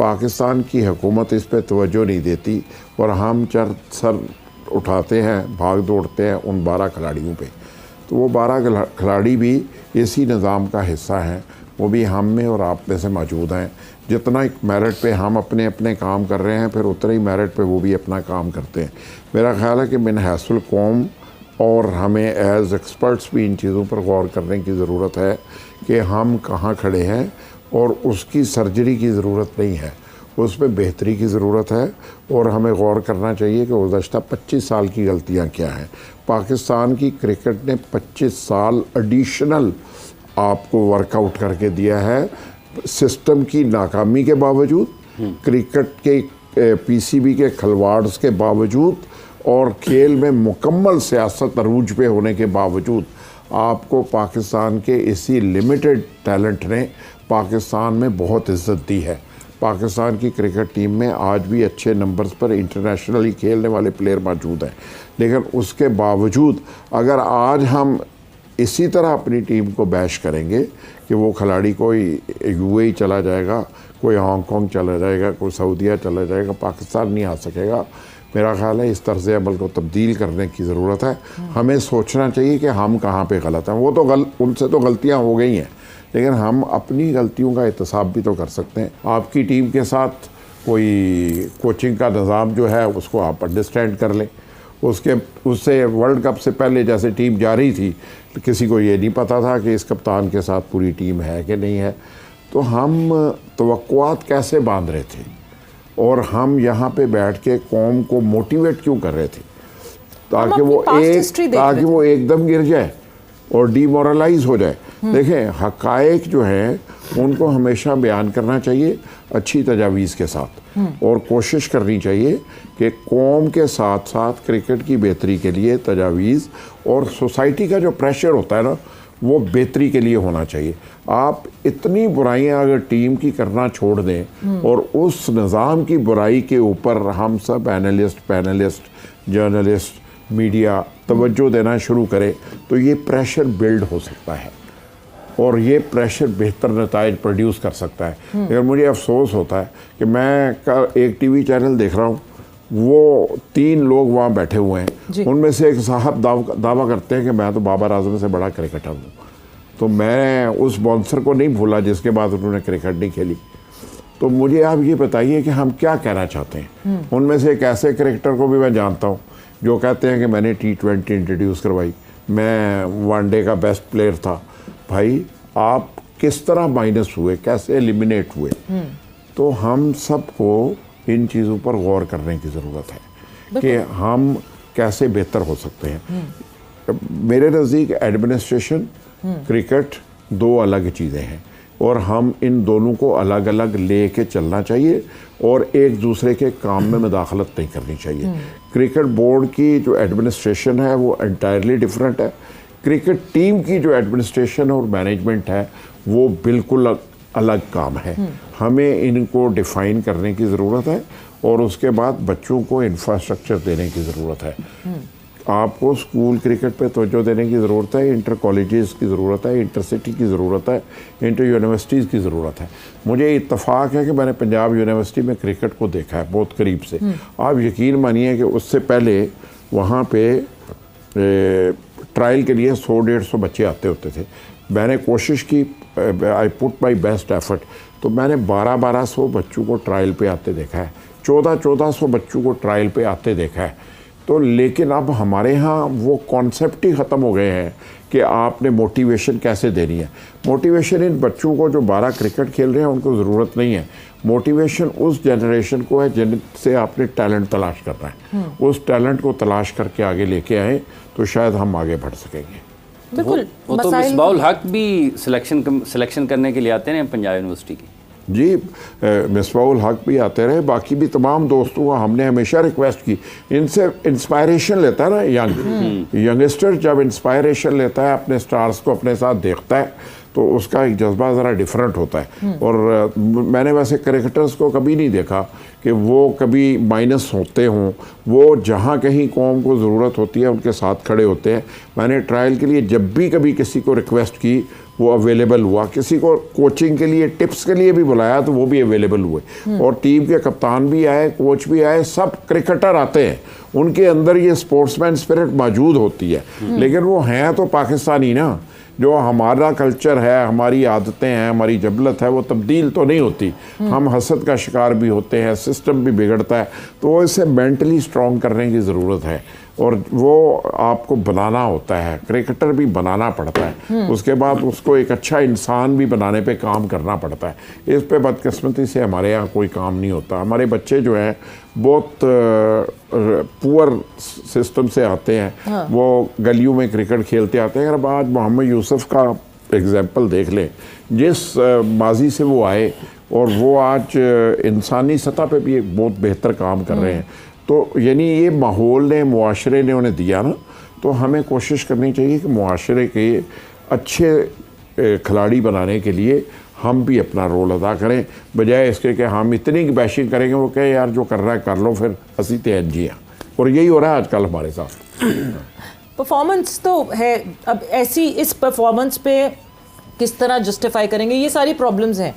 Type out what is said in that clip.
पाकिस्तान की हुकूमत इस पर तवज्जो नहीं देती और हम चर सर उठाते हैं, भाग दौड़ते हैं उन 12 खिलाड़ियों पे। तो वो 12 खिलाड़ी भी इसी निज़ाम का हिस्सा हैं, वो भी हम में और आप में से मौजूद हैं। जितना एक मेरिट पे हम अपने अपने काम कर रहे हैं, फिर उतना ही मेरिट पे वो भी अपना काम करते हैं। मेरा ख्याल है कि मिन हैसुल कौम और हमें एज़ एक्सपर्ट्स भी इन चीज़ों पर गौर करने की ज़रूरत है कि हम कहाँ खड़े हैं, और उसकी सर्जरी की ज़रूरत नहीं है, उसमें बेहतरी की ज़रूरत है। और हमें गौर करना चाहिए कि गुज़श्ता 25 साल की गलतियाँ क्या हैं। पाकिस्तान की क्रिकेट ने 25 साल एडिशनल आपको वर्कआउट करके दिया है, सिस्टम की नाकामी के बावजूद, क्रिकेट के पीसीबी के खिलवाड़ के बावजूद और खेल में मुकम्मल सियासत अरूज पे होने के बावजूद आपको पाकिस्तान के इसी लिमिटेड टैलेंट ने पाकिस्तान में बहुत इज्जत दी है। पाकिस्तान की क्रिकेट टीम में आज भी अच्छे नंबर्स पर इंटरनेशनली खेलने वाले प्लेयर मौजूद हैं, लेकिन उसके बावजूद अगर आज हम इसी तरह अपनी टीम को बैश करेंगे कि वो खिलाड़ी कोई यूएई चला जाएगा, कोई हांगकांग चला जाएगा, कोई सऊदीया चला जाएगा, पाकिस्तान नहीं आ सकेगा। मेरा ख्याल है इस तर्ज़ अमल को तब्दील करने की ज़रूरत है। हमें सोचना चाहिए कि हम कहाँ पे गलत हैं। वो तो उनसे तो गलतियाँ हो गई हैं, लेकिन हम अपनी गलतियों का एहतसाब भी तो कर सकते हैं। आपकी टीम के साथ कोई कोचिंग का निज़ाम जो है उसको आप अंडरस्टैंड कर लें। उससे वर्ल्ड कप से पहले जैसे टीम जा रही थी, तो किसी को ये नहीं पता था कि इस कप्तान के साथ पूरी टीम है कि नहीं है। तो हम तवक्कुआत कैसे बांध रहे थे और हम यहाँ पे बैठ के कौम को मोटिवेट क्यों कर रहे थे, ताकि वो एकदम गिर जाए और डीमोरलाइज हो जाए। देखें, हक़ाइक़ जो हैं उनको हमेशा बयान करना चाहिए अच्छी तजावीज़ के साथ, और कोशिश करनी चाहिए कि कौम के साथ साथ क्रिकेट की बेहतरी के लिए तजावीज़ और सोसाइटी का जो प्रेशर होता है ना, वो बेहतरी के लिए होना चाहिए। आप इतनी बुराइयां अगर टीम की करना छोड़ दें और उस निज़ाम की बुराई के ऊपर हम सब पैनलिस्ट, जर्नलिस्ट, मीडिया तवज्जो देना शुरू करें, तो ये प्रेशर बिल्ड हो सकता है और ये प्रेशर बेहतर नताइज प्रोड्यूस कर सकता है। लेकिन मुझे अफसोस होता है कि मैं एक टीवी चैनल देख रहा हूँ, वो 3 लोग वहाँ बैठे हुए हैं, उनमें से एक साहब दावा करते हैं कि मैं तो बाबर आजम से बड़ा क्रिकेटर हूँ। तो मैं उस बाउंसर को नहीं भूला जिसके बाद उन्होंने क्रिकेट नहीं खेली। तो मुझे आप ये बताइए कि हम क्या कहना चाहते हैं। उनमें से एक ऐसे क्रिकेटर को भी मैं जानता हूँ जो कहते हैं कि मैंने T20 इंट्रोड्यूस करवाई, मैं वनडे का बेस्ट प्लेयर था। भाई, आप किस तरह माइनस हुए, कैसे एलिमिनेट हुए? तो हम सबको इन चीज़ों पर गौर करने की ज़रूरत है कि हम कैसे बेहतर हो सकते हैं। मेरे नज़दीक एडमिनिस्ट्रेशन, क्रिकेट 2 अलग चीज़ें हैं और हम इन दोनों को अलग अलग ले के चलना चाहिए और एक दूसरे के काम में मुदाखलत नहीं करनी चाहिए। क्रिकेट बोर्ड की जो एडमिनिस्ट्रेशन है वो एंटायरली डिफरेंट है, क्रिकेट टीम की जो एडमिनिस्ट्रेशन और मैनेजमेंट है वो बिल्कुल अलग काम है। हमें इनको डिफ़ाइन करने की ज़रूरत है और उसके बाद बच्चों को इंफ्रास्ट्रक्चर देने की ज़रूरत है। आपको स्कूल क्रिकेट पे तवज्जो देने की ज़रूरत है, इंटर कॉलेजेस की ज़रूरत है, इंटर सिटी की ज़रूरत है, इंटर यूनिवर्सिटीज़ की ज़रूरत है। मुझे इत्तफ़ाक़ है कि मैंने पंजाब यूनिवर्सिटी में क्रिकेट को देखा है बहुत करीब से। आप यकीन मानिए कि उससे पहले वहाँ पे ट्रायल के लिए 100-150 बच्चे आते होते थे। मैंने कोशिश की, I put my best effort, तो मैंने 1200 बच्चों को ट्रायल पे आते देखा है, 1400 बच्चों को ट्रायल पे आते देखा है। तो लेकिन अब हमारे यहाँ वो कॉन्सेप्ट ही ख़त्म हो गए हैं कि आपने मोटिवेशन कैसे देनी है। मोटिवेशन इन बच्चों को जो 12 क्रिकेट खेल रहे हैं उनको ज़रूरत नहीं है। मोटिवेशन उस जनरेशन को है जिनसे आपने टैलेंट तलाश करना है। उस टैलेंट को तलाश करके आगे लेके आए तो शायद हम आगे बढ़ सकेंगे। बिल्कुल। वो तो मिसबाउल हक भी सिलेक्शन करने के लिए आते हैं पंजाब यूनिवर्सिटी की। जी, मिसबाउल हक भी आते रहे, बाकी भी तमाम दोस्तों को हमने हमेशा रिक्वेस्ट की, इनसे इंस्पायरेशन लेता है ना यंगस्टर, जब इंस्पायरेशन लेता है, अपने स्टार्स को अपने साथ देखता है, तो उसका एक जज्बा ज़रा डिफरेंट होता है। और मैंने वैसे क्रिकेटर्स को कभी नहीं देखा कि वो कभी माइनस होते हों, वो जहाँ कहीं कौम को ज़रूरत होती है उनके साथ खड़े होते हैं। मैंने ट्रायल के लिए जब भी कभी किसी को रिक्वेस्ट की वो अवेलेबल हुआ, किसी को कोचिंग के लिए टिप्स के लिए भी बुलाया तो वो भी अवेलेबल हुए। और टीम के कप्तान भी आए, कोच भी आए, सब क्रिकेटर आते हैं, उनके अंदर ये स्पोर्ट्समैन स्पिरिट मौजूद होती है। लेकिन वो हैं तो पाकिस्तानी ना, जो हमारा कल्चर है, हमारी आदतें हैं, हमारी जबलत है, वो तब्दील तो नहीं होती। हम हसद का शिकार भी होते हैं, सिस्टम भी बिगड़ता है, तो इसे मेंटली स्ट्रॉन्ग करने की ज़रूरत है और वो आपको बनाना होता है। क्रिकेटर भी बनाना पड़ता है, उसके बाद उसको एक अच्छा इंसान भी बनाने पे काम करना पड़ता है। इस पे बदकिस्मती से हमारे यहाँ कोई काम नहीं होता। हमारे बच्चे जो हैं बहुत पुअर सिस्टम से आते हैं, वो गलियों में क्रिकेट खेलते आते हैं। अगर आज मोहम्मद यूसुफ का एग्जाम्पल देख लें, जिस माजी से वो आए और वो आज इंसानी सतह पे भी एक बहुत बेहतर काम कर रहे हैं, तो यानी ये माहौल ने, मुआशरे ने उन्हें दिया ना, तो हमें कोशिश करनी चाहिए कि मुआशरे के अच्छे खिलाड़ी बनाने के लिए हम भी अपना रोल अदा करें, बजाय इसके कि हम इतनी बैशिंग करेंगे वो कहे यार जो कर रहा है कर लो, फिर हंसी तेज जिया। और यही हो रहा है आजकल हमारे साथ। परफॉर्मेंस तो है, अब ऐसी इस परफॉर्मेंस पे किस तरह जस्टिफाई करेंगे, ये सारी प्रॉब्लम्स हैं।